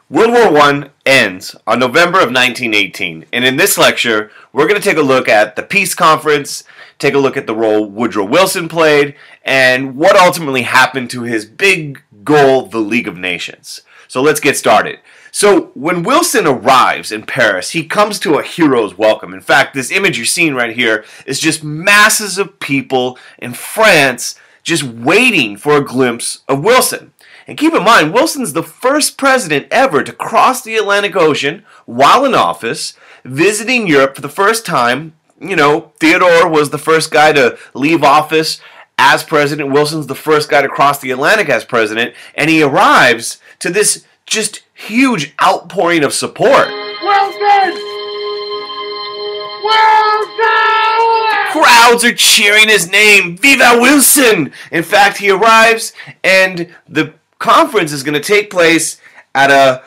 World War I ends on November of 1918, and in this lecture, we're going to take a look at the peace conference, take a look at the role Woodrow Wilson played, and what ultimately happened to his big goal, the League of Nations. So let's get started. So when Wilson arrives in Paris, he comes to a hero's welcome. In fact, this image you're seeing right here is just masses of people in France just waiting for a glimpse of Wilson. And keep in mind, Wilson's the first president ever to cross the Atlantic Ocean while in office, visiting Europe for the first time. You know, Theodore was the first guy to leave office as president. Wilson's the first guy to cross the Atlantic as president. And he arrives to this just huge outpouring of support. Wilson! Wilson! Crowds are cheering his name. Viva Wilson! In fact, he arrives and the conference is going to take place at a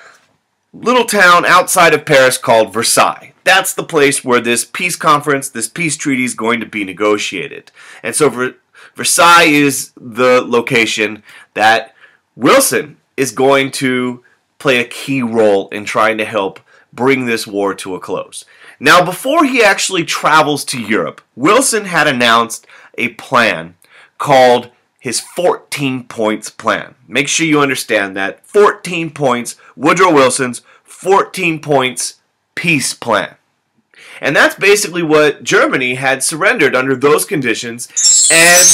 little town outside of Paris called Versailles. That's the place where this peace conference, this peace treaty is going to be negotiated. And so Versailles is the location that Wilson is going to play a key role in trying to help bring this war to a close. Now, before he actually travels to Europe, Wilson had announced a plan called his 14 points plan. Make sure you understand that 14 points, Woodrow Wilson's 14 points peace plan. And that's basically what Germany had surrendered under those conditions. And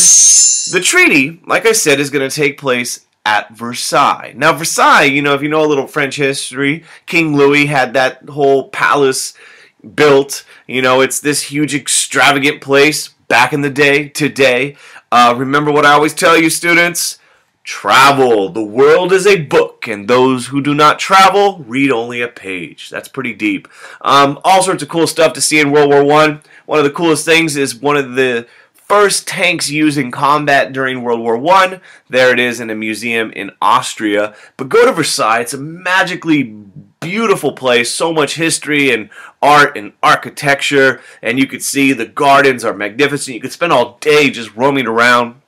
the treaty, like I said, is going to take place at Versailles. Now, Versailles, you know, if you know a little French history, King Louis had that whole palace built. You know, it's this huge, extravagant place back in the day, today. Remember what I always tell you, students? Travel. The world is a book, and those who do not travel read only a page. That's pretty deep. All sorts of cool stuff to see in World War I. One of the coolest things is one of the first tanks used in combat during World War I. There it is in a museum in Austria. But go to Versailles. It's a magically beautiful place, so much history and art and architecture, and you could see the gardens are magnificent. You could spend all day just roaming around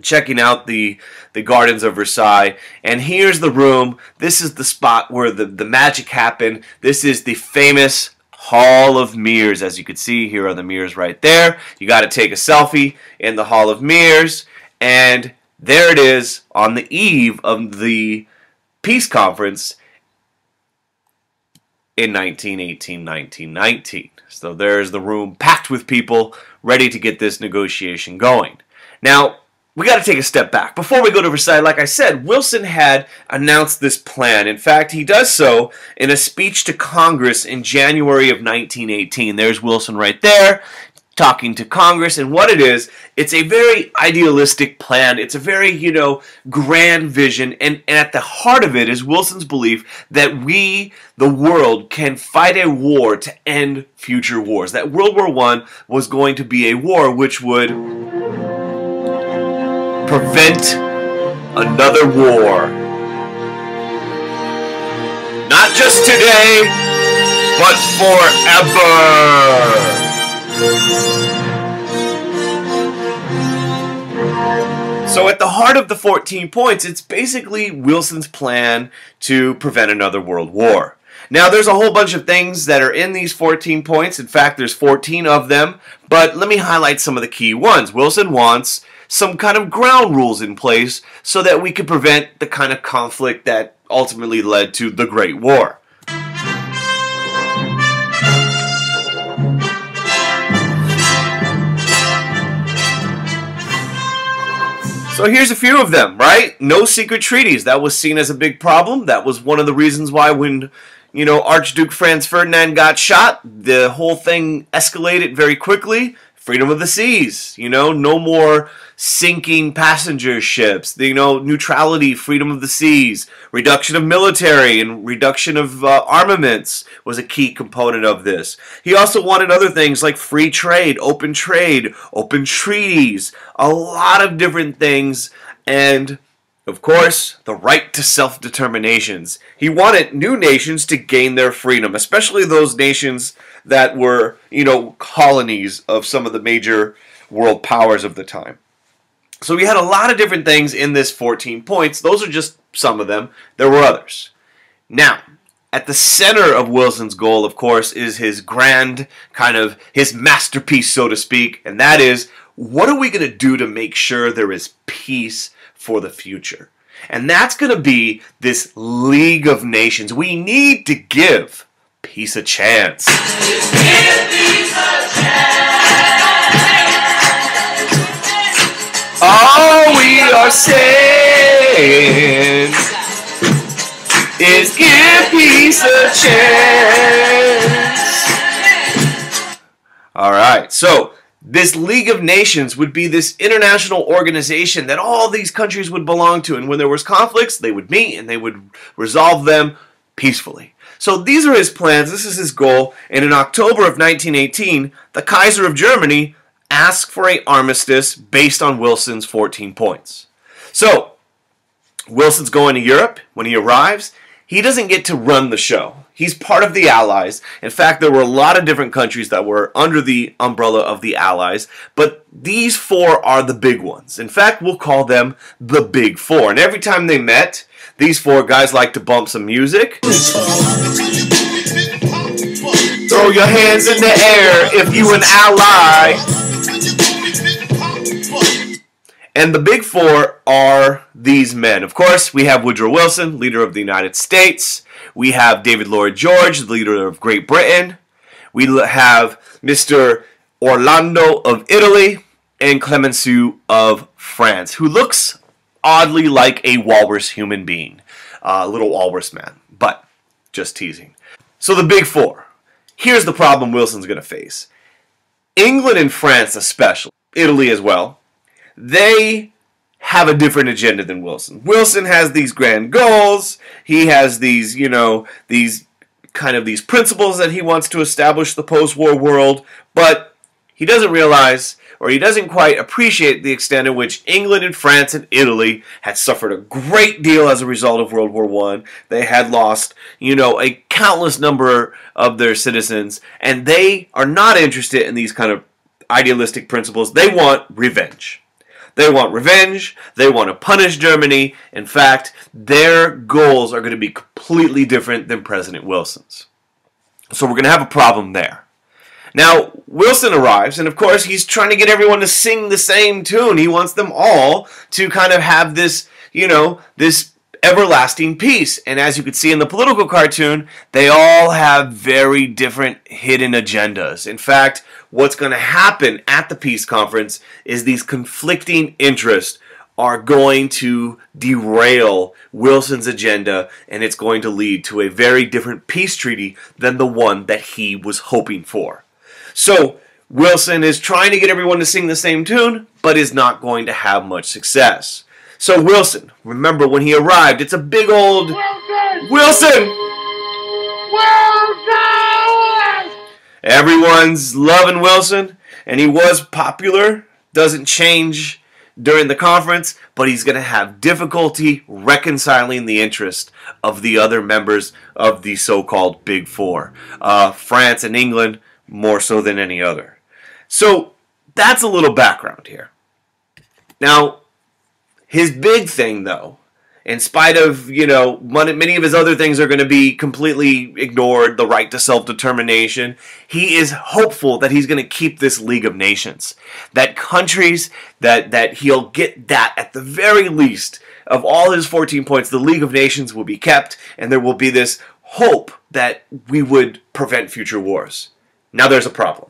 checking out the gardens of Versailles. And here's the room. This is the spot where the magic happened. This is the famous Hall of Mirrors. As you can see, here are the mirrors right there. You got to take a selfie in the Hall of Mirrors, and there it is on the eve of the peace conference in 1918-1919. So there's the room packed with people ready to get this negotiation going. Now, we got to take a step back. Before we go to Versailles, like I said, Wilson had announced this plan. In fact, he does so in a speech to Congress in January of 1918. There's Wilson right there, talking to Congress, and what it is, it's a very idealistic plan. It's a very, you know, grand vision, and at the heart of it is Wilson's belief that we, the world, can fight a war to end future wars. That World War I was going to be a war which would prevent another war. Not just today, but forever. So at the heart of the 14 points, it's basically Wilson's plan to prevent another world war. Now, there's a whole bunch of things that are in these 14 points. In fact, there's 14 of them, but let me highlight some of the key ones. Wilson wants some kind of ground rules in place so that we could prevent the kind of conflict that ultimately led to the Great War. So here's a few of them, right? No secret treaties. That was seen as a big problem. That was one of the reasons why when, you know, Archduke Franz Ferdinand got shot, the whole thing escalated very quickly. Freedom of the seas, you know, no more sinking passenger ships, you know, neutrality, freedom of the seas, reduction of military and reduction of armaments was a key component of this. He also wanted other things like free trade, open treaties, a lot of different things, and of course, the right to self-determinations. He wanted new nations to gain their freedom, especially those nations that were, you know, colonies of some of the major world powers of the time. So we had a lot of different things in this 14 points. Those are just some of them. There were others. Now, at the center of Wilson's goal, of course, is his grand, his masterpiece, so to speak, and that is, what are we going to do to make sure there is peace for the future? And that's going to be this League of Nations. We need to give peace a chance. Give peace a chance. All we are saying is give peace a chance. Alright, so this League of Nations would be this international organization that all these countries would belong to, and when there was conflicts, they would meet and they would resolve them peacefully. So these are his plans, this is his goal, and in October of 1918, the Kaiser of Germany asked for an armistice based on Wilson's 14 points. So, Wilson's going to Europe. When he arrives, he doesn't get to run the show. He's part of the Allies. In fact, there were a lot of different countries that were under the umbrella of the Allies, but these four are the big ones. In fact, we'll call them the Big Four. And every time they met, these four guys like to bump some music. Throw your hands in the air if you an ally. And the Big Four are these men. Of course, we have Woodrow Wilson, leader of the United States. We have David Lloyd George, leader of Great Britain. We have Mr. Orlando of Italy and Clemenceau of France, who looks oddly like a walrus human being. A little walrus man, but just teasing. So the Big Four. Here's the problem Wilson's going to face. England and France especially, Italy as well, they have a different agenda than Wilson. Wilson has these grand goals. He has these, these principles that he wants to establish the post-war world, but he doesn't realize, or he doesn't quite appreciate the extent in which England and France and Italy had suffered a great deal as a result of World War I. They had lost, a countless number of their citizens, and they are not interested in these kind of idealistic principles. They want revenge. They want revenge. They want to punish Germany. In fact, their goals are going to be completely different than President Wilson's. So we're going to have a problem there. Now, Wilson arrives, and of course, he's trying to get everyone to sing the same tune. He wants them all to kind of have this, this everlasting peace. And as you could see in the political cartoon, they all have very different hidden agendas. In fact, what's going to happen at the peace conference is these conflicting interests are going to derail Wilson's agenda, and it's going to lead to a very different peace treaty than the one that he was hoping for. So, Wilson is trying to get everyone to sing the same tune, but is not going to have much success. So Wilson, remember when he arrived, it's a big old... Wilson! Everyone's loving Wilson, and he was popular. Doesn't change during the conference, but he's going to have difficulty reconciling the interest of the other members of the so-called Big Four. France and England, more so than any other. So that's a little background here. Now, his big thing, though, in spite of, many of his other things are going to be completely ignored, the right to self-determination, he is hopeful that he's going to keep this League of Nations. That countries, that he'll get that at the very least of all his 14 points, the League of Nations will be kept, and there will be this hope that we would prevent future wars. Now there's a problem.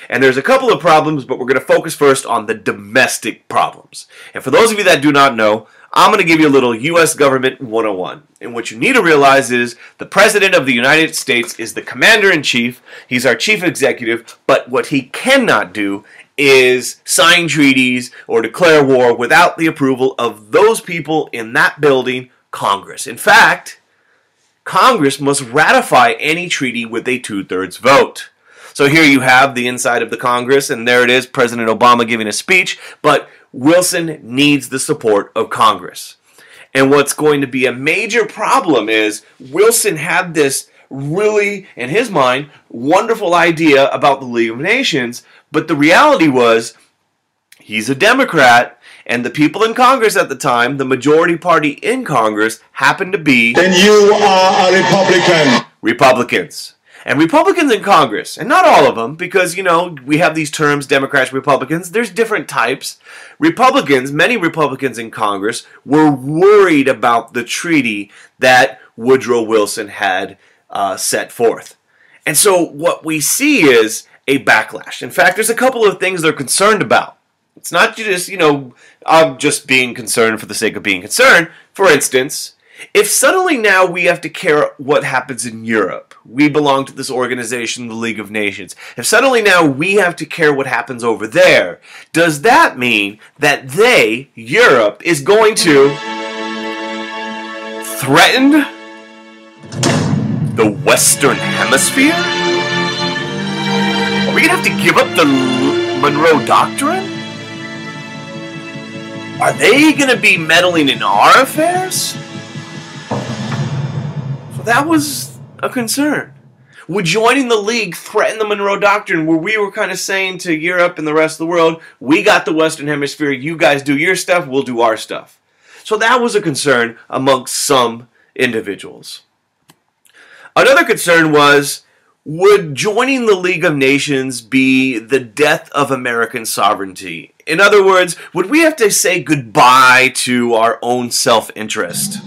And there's a couple of problems, but we're going to focus first on the domestic problems. And for those of you that do not know, I'm going to give you a little U.S. Government 101. And what you need to realize is the President of the United States is the Commander-in-Chief. He's our Chief Executive. But what he cannot do is sign treaties or declare war without the approval of those people in that building, Congress. In fact, Congress must ratify any treaty with a 2/3 vote. So here you have the inside of the Congress, and there it is, President Obama giving a speech, but Wilson needs the support of Congress. And what's going to be a major problem is Wilson had this really, in his mind, wonderful idea about the League of Nations, but the reality was he's a Democrat, And the people in Congress at the time, the majority party in Congress, happened to be... Then you are a Republican. Republicans. And Republicans in Congress, and not all of them, because, you know, we have these terms, Democrats, Republicans, there's different types. Republicans, many Republicans in Congress, were worried about the treaty that Woodrow Wilson had set forth. And so what we see is a backlash. In fact, there's a couple of things they're concerned about. It's not just, you know, I'm just being concerned for the sake of being concerned. For instance, if suddenly now we have to care what happens in Europe, we belong to this organization, the League of Nations. If suddenly now we have to care what happens over there, does that mean that they, Europe, is going to threaten the Western Hemisphere? Are we going to have to give up the Monroe Doctrine? Are they going to be meddling in our affairs? So that was a concern. Would joining the League threaten the Monroe Doctrine, where we were kind of saying to Europe and the rest of the world, we got the Western Hemisphere, you guys do your stuff, we'll do our stuff. So that was a concern amongst some individuals. Another concern was, would joining the League of Nations be the death of American sovereignty? In other words, would we have to say goodbye to our own self-interest?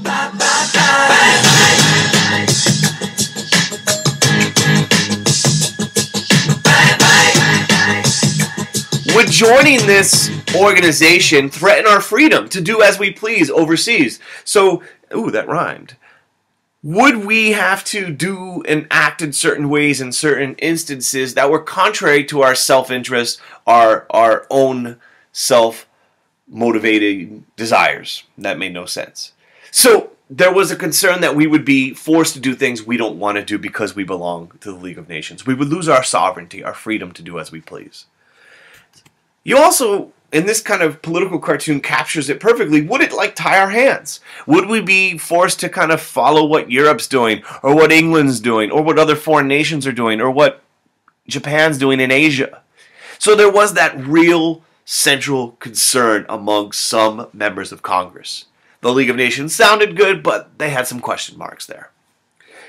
Would joining this organization threaten our freedom to do as we please overseas? So, ooh, that rhymed. Would we have to do and act in certain ways in certain instances that were contrary to our self-interest, our own self-motivated desires? That made no sense. So there was a concern that we would be forced to do things we don't want to do because we belong to the League of Nations. We would lose our sovereignty, our freedom to do as we please. You also, in this kind of political cartoon, captures it perfectly. Would it like tie our hands? Would we be forced to kind of follow what Europe's doing, or what England's doing, or what other foreign nations are doing, or what Japan's doing in Asia? So there was that real central concern among some members of Congress. The League of Nations sounded good, but they had some question marks there.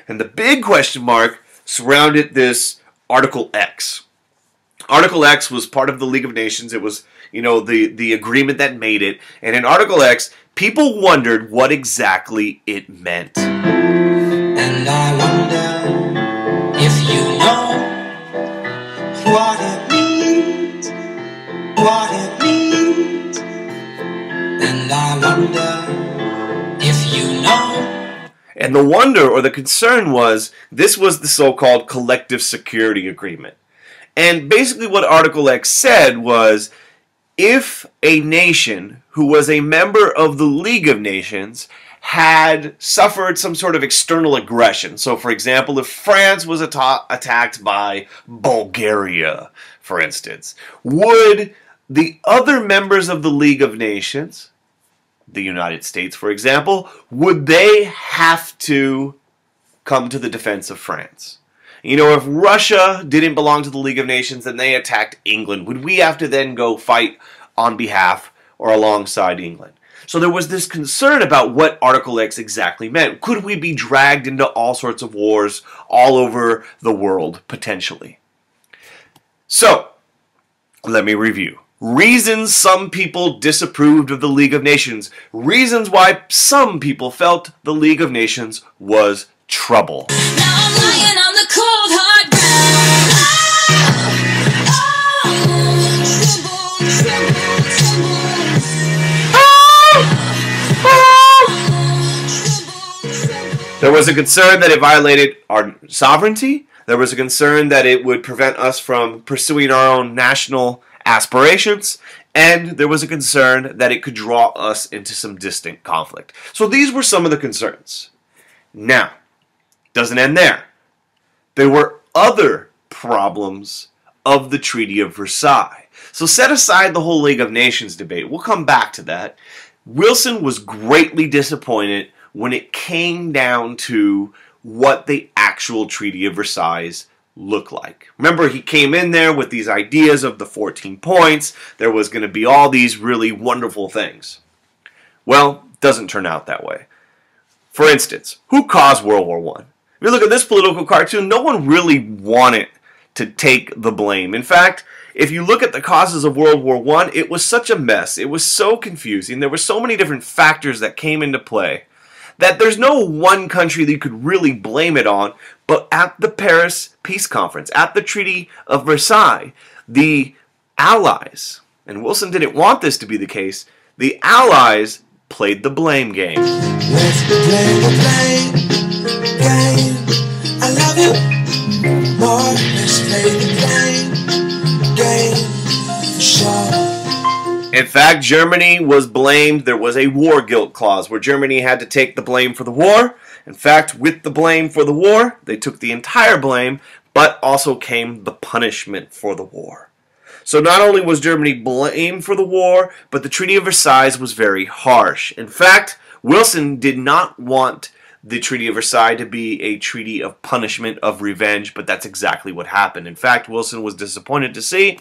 And the big question mark surrounded this Article X. Article X was part of the League of Nations. It was, you know, the agreement that made it. And in Article X, people wondered what exactly it meant. And I wonder if you know what it means, what it means. And I wonder if you know. And the wonder or the concern was, this was the so-called collective security agreement. And basically what Article X said was, if a nation who was a member of the League of Nations had suffered some sort of external aggression, so for example, if France was attacked by Bulgaria, for instance, would the other members of the League of Nations, the United States for example, would they have to come to the defense of France? You know, if Russia didn't belong to the League of Nations and they attacked England, would we have to then go fight on behalf or alongside England? So there was this concern about what Article X exactly meant. Could we be dragged into all sorts of wars all over the world, potentially? So, let me review. Reasons some people disapproved of the League of Nations. Reasons why some people felt the League of Nations was trouble. Now I'm lying on the cold hard ground. There was a concern that it violated our sovereignty. There was a concern that it would prevent us from pursuing our own national aspirations. And there was a concern that it could draw us into some distant conflict. So these were some of the concerns. Now, doesn't end there. There were other problems of the Treaty of Versailles. So set aside the whole League of Nations debate. We'll come back to that. Wilson was greatly disappointed when it came down to what the actual Treaty of Versailles look like? Remember, he came in there with these ideas of the 14 points. There was going to be all these really wonderful things. Well, doesn't turn out that way. For instance, who caused World War I? If you look at this political cartoon, no one really wanted to take the blame. In fact, if you look at the causes of World War I, it was such a mess. It was so confusing. There were so many different factors that came into play that there's no one country that you could really blame it on. But at the Paris Peace Conference, at the Treaty of Versailles, the Allies, and Wilson didn't want this to be the case, the Allies played the blame game. Let's play the blame game. I love you more. Let's play the blame game. Sure. In fact, Germany was blamed. There was a war guilt clause where Germany had to take the blame for the war. In fact, with the blame for the war, they took the entire blame, but also came the punishment for the war. So not only was Germany blamed for the war, but the Treaty of Versailles was very harsh. In fact, Wilson did not want the Treaty of Versailles to be a treaty of punishment, of revenge, but that's exactly what happened. In fact, Wilson was disappointed to see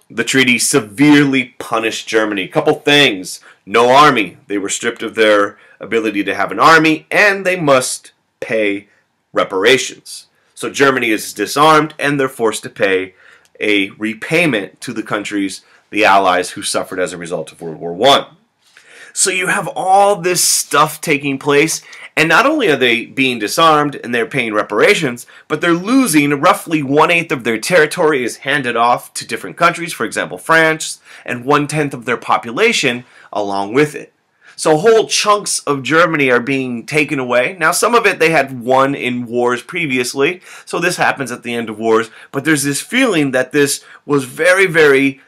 the treaty severely punished Germany. Couple things. No army. They were stripped of their ability to have an army, and they must pay reparations. So Germany is disarmed, and they're forced to pay a repayment to the countries, the Allies, who suffered as a result of World War I. So you have all this stuff taking place, and not only are they being disarmed and they're paying reparations, but they're losing roughly 1/8 of their territory is handed off to different countries, for example France, and 1/10 of their population along with it. So whole chunks of Germany are being taken away. Now some of it they had won in wars previously, so this happens at the end of wars, but there's this feeling that this was very, very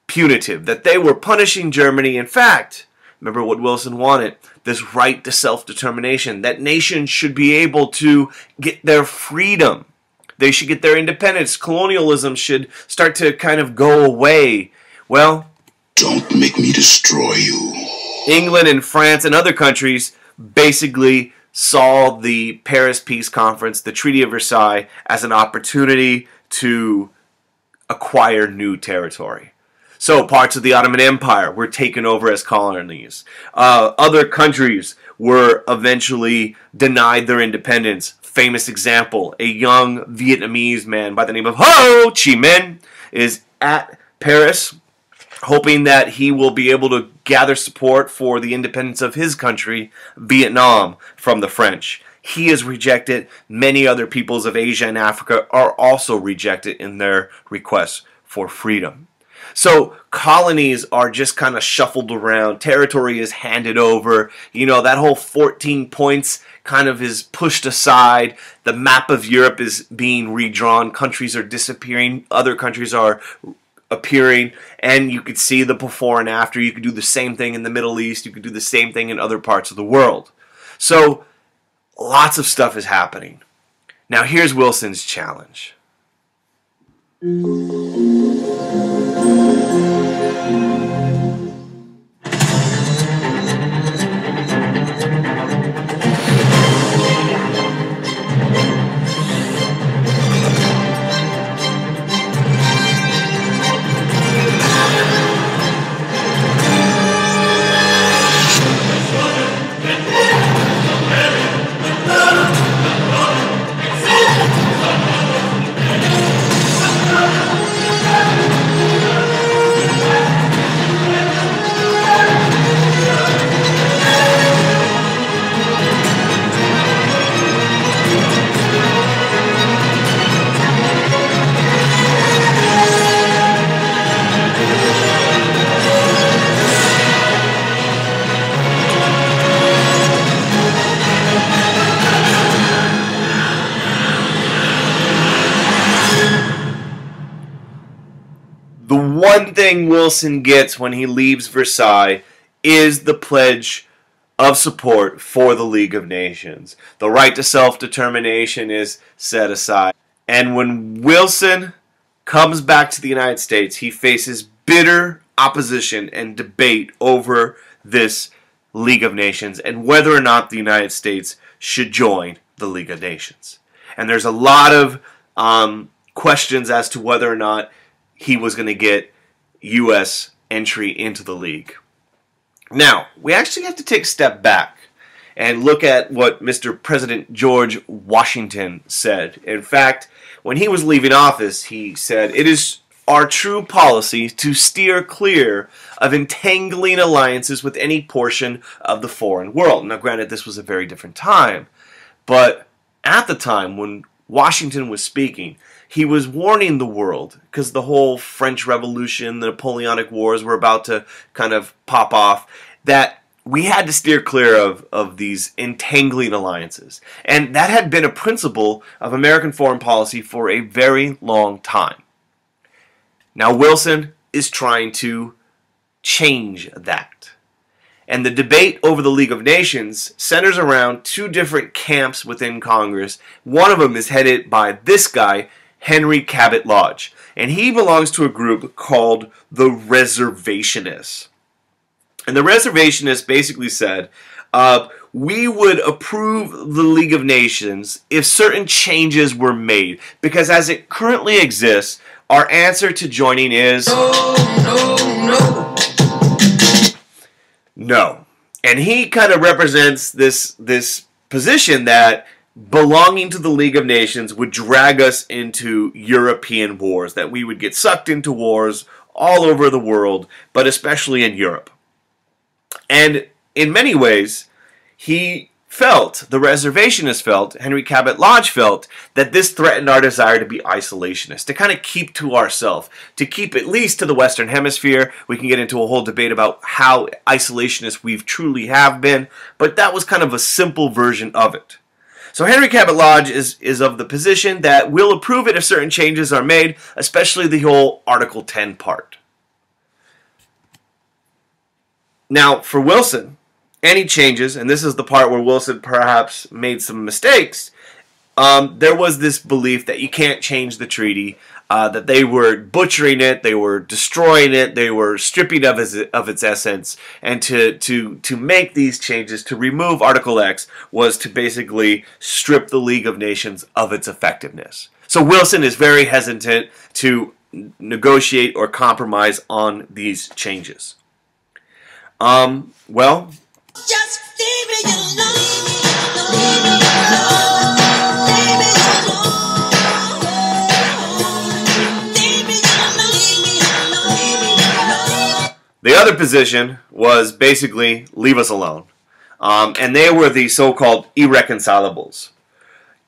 punitive, that they were punishing Germany. In fact, remember what Wilson wanted, this right to self-determination, that nations should be able to get their freedom. They should get their independence. Colonialism should start to kind of go away. Well, Don't make me destroy you. England and France and other countries basically saw the Paris Peace Conference, the Treaty of Versailles, as an opportunity to acquire new territory. So parts of the Ottoman Empire were taken over as colonies. Other countries were eventually denied their independence. Famous example, a young Vietnamese man by the name of Ho Chi Minh is at Paris, hoping that he will be able to gather support for the independence of his country, Vietnam, from the French. He is rejected. Many other peoples of Asia and Africa are also rejected in their requests for freedom. So colonies are just kind of shuffled around. Territory is handed over. You know, that whole 14 points kind of is pushed aside. The map of Europe is being redrawn. Countries are disappearing. Other countries are appearing. And you could see the before and after. You could do the same thing in the Middle East. You could do the same thing in other parts of the world. So lots of stuff is happening. Now here's Wilson's challenge. The one thing Wilson gets when he leaves Versailles is the pledge of support for the League of Nations. The right to self-determination is set aside. And when Wilson comes back to the United States, he faces bitter opposition and debate over this League of Nations and whether or not the United States should join the League of Nations. And there's a lot of questions as to whether or not he was going to get U.S. entry into the League. Now, we actually have to take a step back and look at what Mr. President George Washington said. In fact, when he was leaving office, he said, "It is our true policy to steer clear of entangling alliances with any portion of the foreign world." Now, granted, this was a very different time, but at the time when Washington was speaking, he was warning the world, because the whole French Revolution, the Napoleonic Wars were about to kind of pop off, that we had to steer clear of these entangling alliances. And that had been a principle of American foreign policy for a very long time. Now Wilson is trying to change that. And the debate over the League of Nations centers around two different camps within Congress. One of them is headed by this guy, Henry Cabot Lodge. And he belongs to a group called the Reservationists. And the Reservationists basically said, we would approve the League of Nations if certain changes were made. Because as it currently exists, our answer to joining is no. And he kind of represents this position that belonging to the League of Nations would drag us into European wars, that we would get sucked into wars all over the world, but especially in Europe. And in many ways, he felt, the Reservationists felt, Henry Cabot Lodge felt, that this threatened our desire to be isolationist, to kind of keep to ourselves, to keep at least to the Western Hemisphere. We can get into a whole debate about how isolationist we've truly have been, but that was kind of a simple version of it. So Henry Cabot Lodge is of the position that we'll approve it if certain changes are made, especially the whole Article 10 part. Now, for Wilson, any changes, and this is the part where Wilson perhaps made some mistakes, there was this belief that you can't change the treaty, that they were butchering it, they were destroying it, they were stripping of its essence, and to make these changes, to remove Article X, was to basically strip the League of Nations of its effectiveness. So Wilson is very hesitant to negotiate or compromise on these changes. Well, Just leave me alone. Leave me alone. Leave me alone. Leave me alone. Leave me alone. the other position was basically leave us alone. And they were the so-called irreconcilables.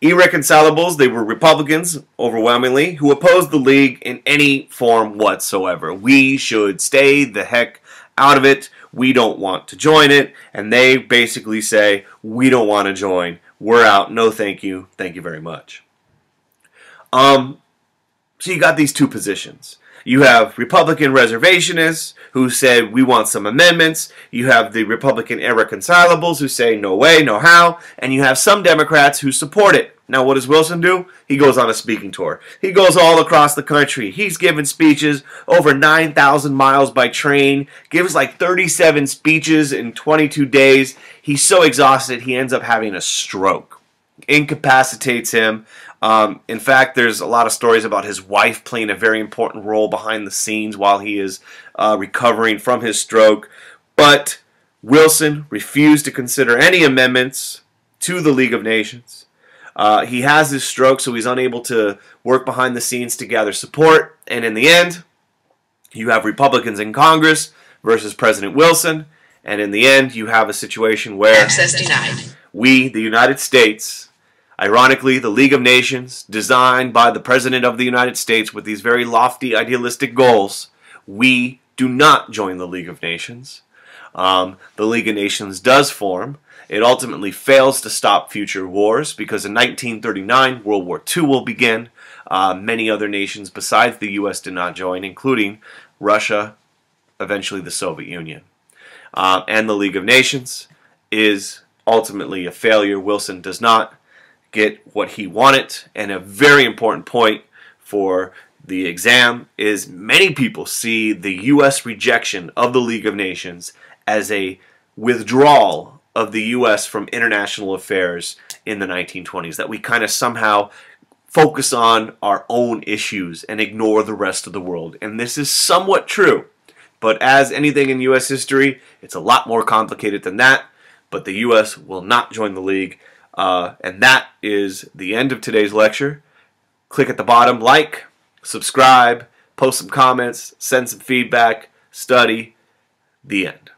Irreconcilables, they were Republicans, overwhelmingly, who opposed the League in any form whatsoever. We should stay the heck out of it. We don't want to join it. And they basically say, we don't want to join. We're out. No thank you. Thank you very much. So you got these two positions. You have Republican reservationists who said we want some amendments. You have the Republican irreconcilables who say no way, no how. And you have some Democrats who support it. Now what does Wilson do? He goes on a speaking tour. He goes all across the country. He's given speeches over 9,000 miles by train. Gives like 37 speeches in 22 days. He's so exhausted he ends up having a stroke. Incapacitates him. In fact, there's a lot of stories about his wife playing a very important role behind the scenes while he is recovering from his stroke. But Wilson refused to consider any amendments to the League of Nations. He has his stroke, so he's unable to work behind the scenes to gather support. And in the end, you have Republicans in Congress versus President Wilson. And in the end, you have a situation where Access denied. we, the United States, ironically, the League of Nations, designed by the President of the United States with these very lofty, idealistic goals, we do not join the League of Nations. The League of Nations does form. It ultimately fails to stop future wars because in 1939, World War II will begin. Many other nations besides the U.S. did not join, including Russia, eventually the Soviet Union. And the League of Nations is ultimately a failure. Wilson does not get what he wanted. And a very important point for the exam is many people see the U.S. rejection of the League of Nations as a withdrawal of the U.S. from international affairs in the 1920s, that we kind of somehow focus on our own issues and ignore the rest of the world. And this is somewhat true. But as anything in U.S. history, it's a lot more complicated than that. But the U.S. will not join the League. And that is the end of today's lecture. Click at the bottom, like, subscribe, post some comments, send some feedback, study. The end.